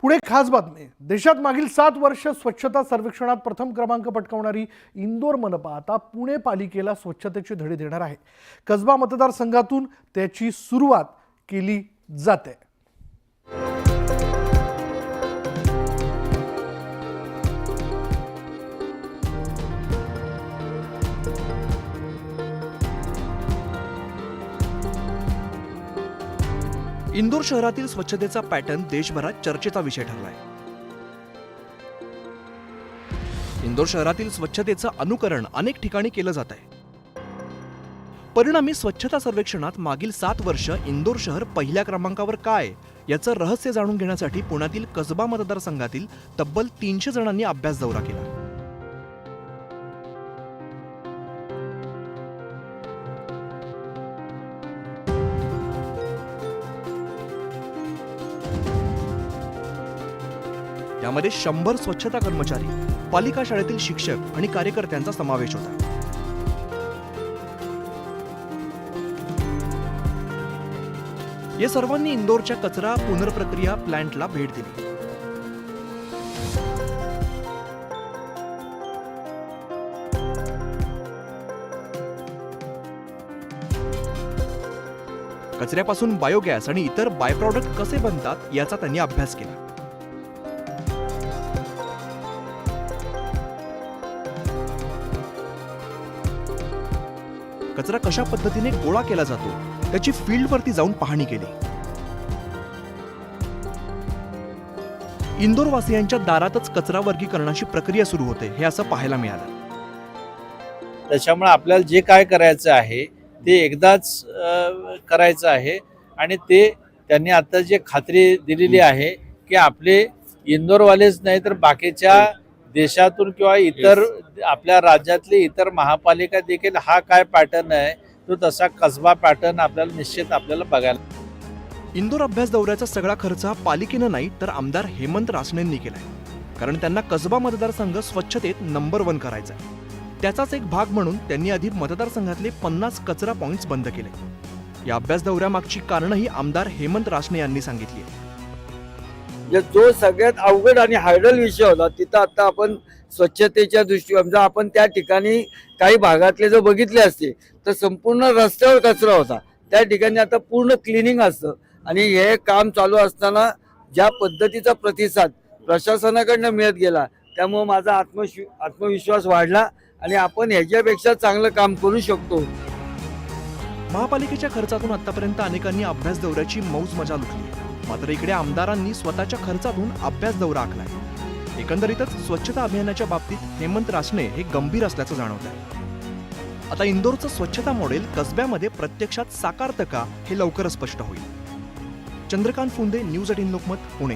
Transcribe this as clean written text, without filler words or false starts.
पुढे खास बातमी। देशात मागील 7 वर्ष स्वच्छता सर्वेक्षणात प्रथम क्रमांक पटकावणारी इंदोर मनपा आता पुणे पालिकेला स्वच्छतेची धडी देणार आहे। कसबा मतदारसंघातून त्याची सुरुवात केली जाते। इंदोर शहरातील स्वच्छतेचा पॅटर्न देशभरात चर्चेचा विषय ठरलाय। इंदोर शहरातील स्वच्छतेचं अनुकरण अनेक ठिकाणी केलं जात आहे। परिणामी स्वच्छता सर्वेक्षणात मागील 7 वर्ष इंदोर शहर पहिल्या क्रमांकावर काय याचं रहस्य जाणून घेण्यासाठी पुण्यातील कसबा मतदारसंघातील तब्बल 300 जणांनी अभ्यास दौरा केला। यामध्ये 100 स्वच्छता कर्मचारी, पालिका शाळेतील शिक्षक आणि कार्यकर्त्यांचा समावेश होता। या सर्वांनी इंदोरच्या कचरा पुनर्प्रक्रिया प्लांटला भेट दिली। कचऱ्यापासून बायोगॅस आणि इतर बाय प्रॉडक्ट कसे बनतात याचा त्यांनी अभ्यास केला। कचरा कशा पद्धतीने गोळा केला जातो त्याची फील्डवरती जाऊन पाहणी केली। इंदोर वासियांच्या दारातच कचरा वर्गीकरणाची प्रक्रिया सुरू होते हे असं पाहायला मिळालं। त्याच्यामुळे आपल्याला जे काय करायचं आहे ते एकदाच करायचं आहे आणि ते त्यांनी आता जे खात्री दिलेली आहे की आपले इंदोरवालेच नाही तर बाकीच्या देशातून किंवा इतर आपल्या राज्यातले इतर महापालिका देखील हा काय पॅटर्न आहे तो तसा कसबा पॅटर्न आपल्याला निश्चित आपल्याला बघायला। इंदोर अभ्यास दौऱ्याचा सगळा खर्च हा पालिकेनं नाही तर आमदार हेमंत रासनेंनी केलाय, कारण त्यांना कसबा मतदारसंघ स्वच्छतेत नंबर 1 करायचा आहे। त्याचाच एक भाग म्हणून त्यांनी आधी मतदारसंघातले 50 कचरा पॉइंट्स बंद केले। या अभ्यास दौऱ्यामागची कारणंही आमदार हेमंत रासने यांनी सांगितली आहे। जो सगळ्यात अवघड आणि हार्डल विषय होता तिथं आता आपण स्वच्छतेच्या दृष्टीने समजा आपण त्या ठिकाणी काही भागातले जर बघितले असते तर संपूर्ण रस्त्यावर कचरा होता, त्या ठिकाणी आता पूर्ण क्लिनिंग असतं आणि हे काम चालू असताना ज्या पद्धतीचा प्रतिसाद प्रशासनाकडनं मिळत गेला त्यामुळे माझा आत्मविश्वास वाढला आणि आपण ह्याच्यापेक्षा चांगलं काम करू शकतो। महापालिकेच्या खर्चातून आतापर्यंत अनेकांनी अभ्यास दौऱ्याची मौज मजा लुटली, मात्र इकडे आमदारांनी स्वतःच्या खर्चातून अभ्यास दौरा आखलाय। एकंदरीतच स्वच्छता अभियानाच्या बाबतीत हेमंत रासने हे गंभीर असल्याचं जाणवत आहे। आता इंदोरचं स्वच्छता मॉडेल कसब्यामध्ये प्रत्यक्षात साकारतं का हे लवकरच स्पष्ट होईल। चंद्रकांत फुंदे, न्यूज 18 लोकमत, पुणे।